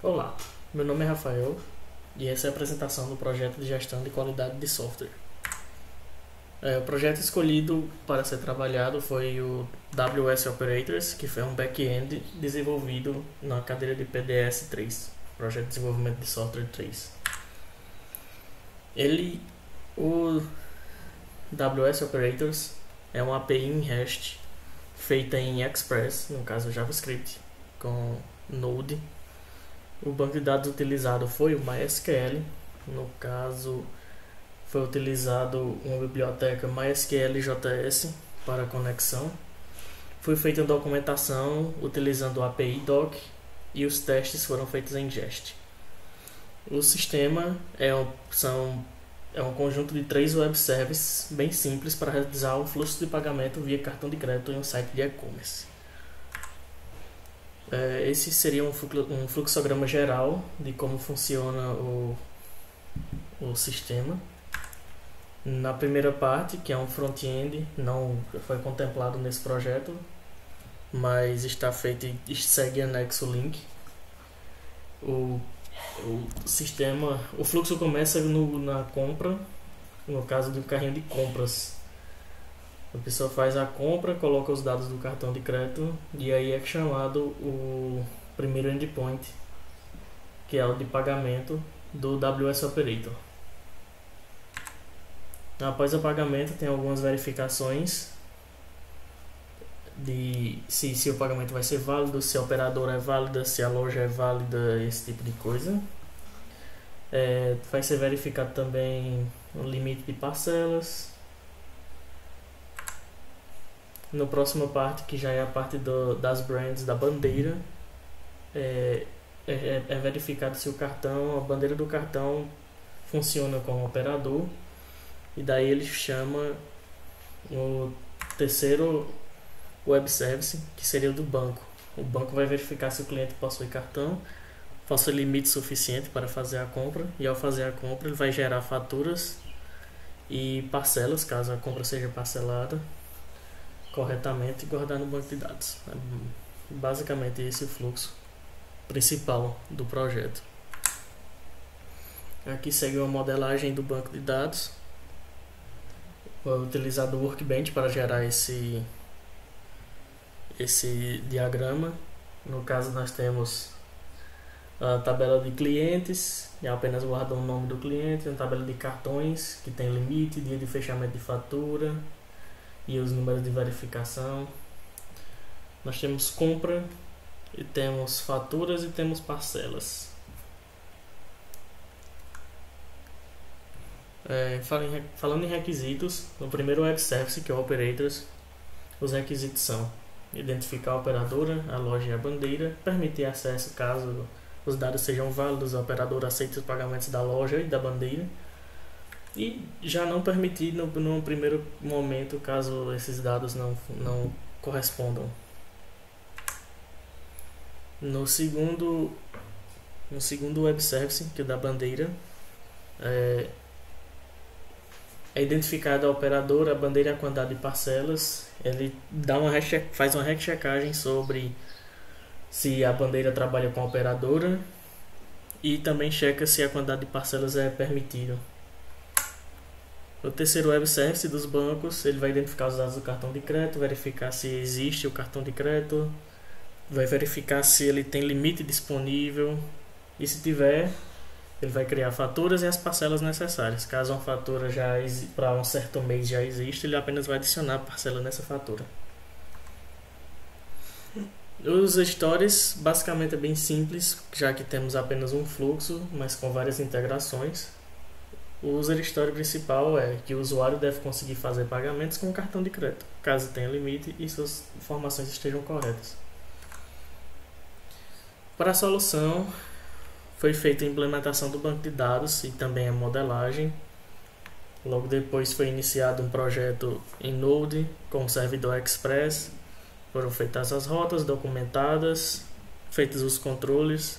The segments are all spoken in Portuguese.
Olá, meu nome é Rafael e essa é a apresentação do projeto de gestão de qualidade de software. O projeto escolhido para ser trabalhado foi o WS Operators, que foi um back-end desenvolvido na cadeira de PDS 3, Projeto de Desenvolvimento de Software 3. O WS Operators é uma API em REST feita em Express, no caso JavaScript, com Node. O banco de dados utilizado foi o MySQL, no caso foi utilizado uma biblioteca MySQL.js para conexão. Foi feita a documentação utilizando o API Doc e os testes foram feitos em Jest. O sistema é um conjunto de 3 web services bem simples para realizar um fluxo de pagamento via cartão de crédito em um site de e-commerce. Esse seria um fluxograma geral de como funciona o sistema. Na primeira parte, que é um front-end, não foi contemplado nesse projeto, mas está feito e segue anexo o link. O sistema, o fluxo começa na compra, no caso do carrinho de compras. A pessoa faz a compra, coloca os dados do cartão de crédito e aí é chamado o primeiro endpoint, que é o de pagamento do WS Operator. Após o pagamento tem algumas verificações de se o pagamento vai ser válido, se a operadora é válida, se a loja é válida, esse tipo de coisa. Vai ser verificado também o limite de parcelas. Na próxima parte, que já é a parte das brands da bandeira, é verificado se a bandeira do cartão funciona com o operador, e daí ele chama o terceiro web service, que seria o do banco. O banco vai verificar se o cliente possui cartão, possui limite suficiente para fazer a compra, e ao fazer a compra ele vai gerar faturas e parcelas, caso a compra seja parcelada corretamente, e guardar no banco de dados. Basicamente esse é o fluxo principal do projeto. Aqui segue uma modelagem do banco de dados. Foi utilizado o Workbench para gerar esse diagrama. No caso nós temos a tabela de clientes, e apenas guarda o nome do cliente, a tabela de cartões, que tem limite, dia de fechamento de fatura e os números de verificação. Nós temos compra, e temos faturas e temos parcelas. Falando em requisitos, no primeiro web service, que é o Operators, os requisitos são identificar a operadora, a loja e a bandeira, permitir acesso caso os dados sejam válidos, a operadora aceita os pagamentos da loja e da bandeira, e já não permitir no primeiro momento caso esses dados não correspondam. No segundo web service, que é da bandeira, é identificada a operadora, a bandeira e a quantidade de parcelas. Ele faz uma rechecagem sobre se a bandeira trabalha com a operadora e também checa se a quantidade de parcelas é permitida. O terceiro web service dos bancos, ele vai identificar os dados do cartão de crédito, verificar se existe o cartão de crédito, vai verificar se ele tem limite disponível, e se tiver, ele vai criar faturas e as parcelas necessárias. Caso uma fatura para um certo mês já existe, ele apenas vai adicionar a parcela nessa fatura. Os stores basicamente é bem simples, já que temos apenas um fluxo, mas com várias integrações. O user story principal é que o usuário deve conseguir fazer pagamentos com o cartão de crédito, caso tenha limite e suas informações estejam corretas. Para a solução, foi feita a implementação do banco de dados e também a modelagem. Logo depois foi iniciado um projeto em Node com o servidor Express. Foram feitas as rotas documentadas, feitos os controles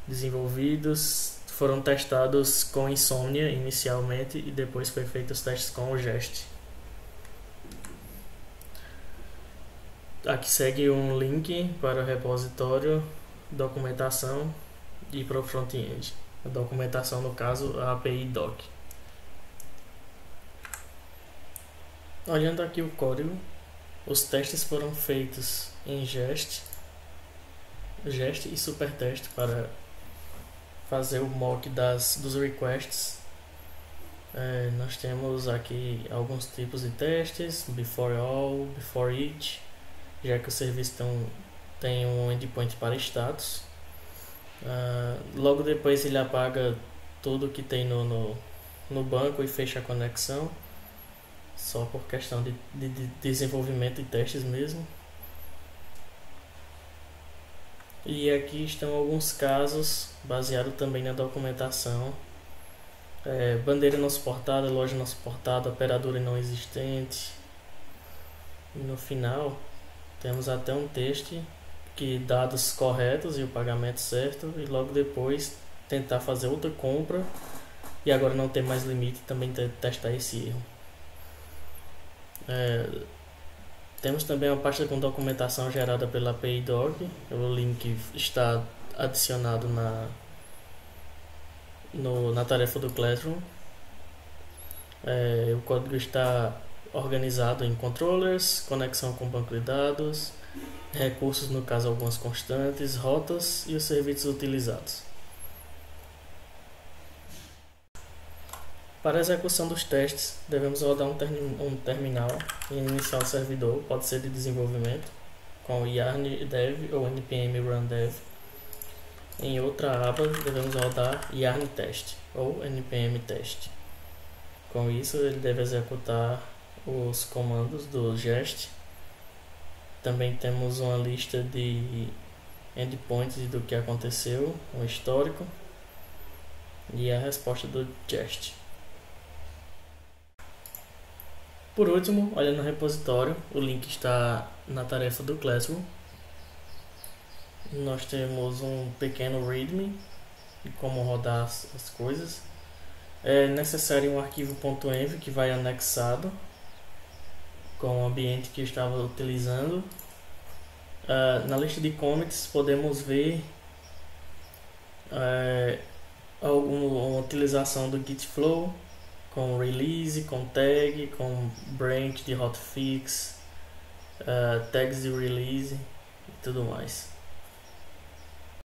desenvolvidos, foram testados com Insomnia inicialmente e depois foi feitos os testes com o Jest. Aqui segue um link para o repositório, documentação e para o front-end. A documentação, no caso, a API Doc. Olhando aqui o código, os testes foram feitos em Jest e Supertest para fazer o mock dos requests. Nós temos aqui alguns tipos de testes: before all, before each, já que o serviço tem um endpoint para status. Logo depois ele apaga tudo que tem no banco e fecha a conexão, só por questão de desenvolvimento e testes mesmo. E aqui estão alguns casos baseados também na documentação: bandeira não suportada, loja não suportada, operadora não existente. E no final temos até um teste que dados corretos e o pagamento certo, e logo depois tentar fazer outra compra e agora não ter mais limite, também testar esse erro. Temos também uma pasta com documentação gerada pela API Doc. O link está adicionado na tarefa do Classroom. O código está organizado em controllers, conexão com banco de dados, recursos, no caso algumas constantes, rotas e os serviços utilizados. Para a execução dos testes, devemos rodar um terminal e iniciar o servidor, pode ser de desenvolvimento, com o yarn dev ou npm run dev. Em outra aba, devemos rodar yarn test ou npm test. Com isso, ele deve executar os comandos do Jest. Também temos uma lista de endpoints do que aconteceu, um histórico e a resposta do Jest. Por último, olhando no repositório, o link está na tarefa do Classroom. Nós temos um pequeno readme de como rodar as coisas. É necessário um arquivo .env que vai anexado com o ambiente que eu estava utilizando. Na lista de commits podemos ver alguma utilização do Git Flow, com release, com tag, com branch de hotfix, tags de release e tudo mais.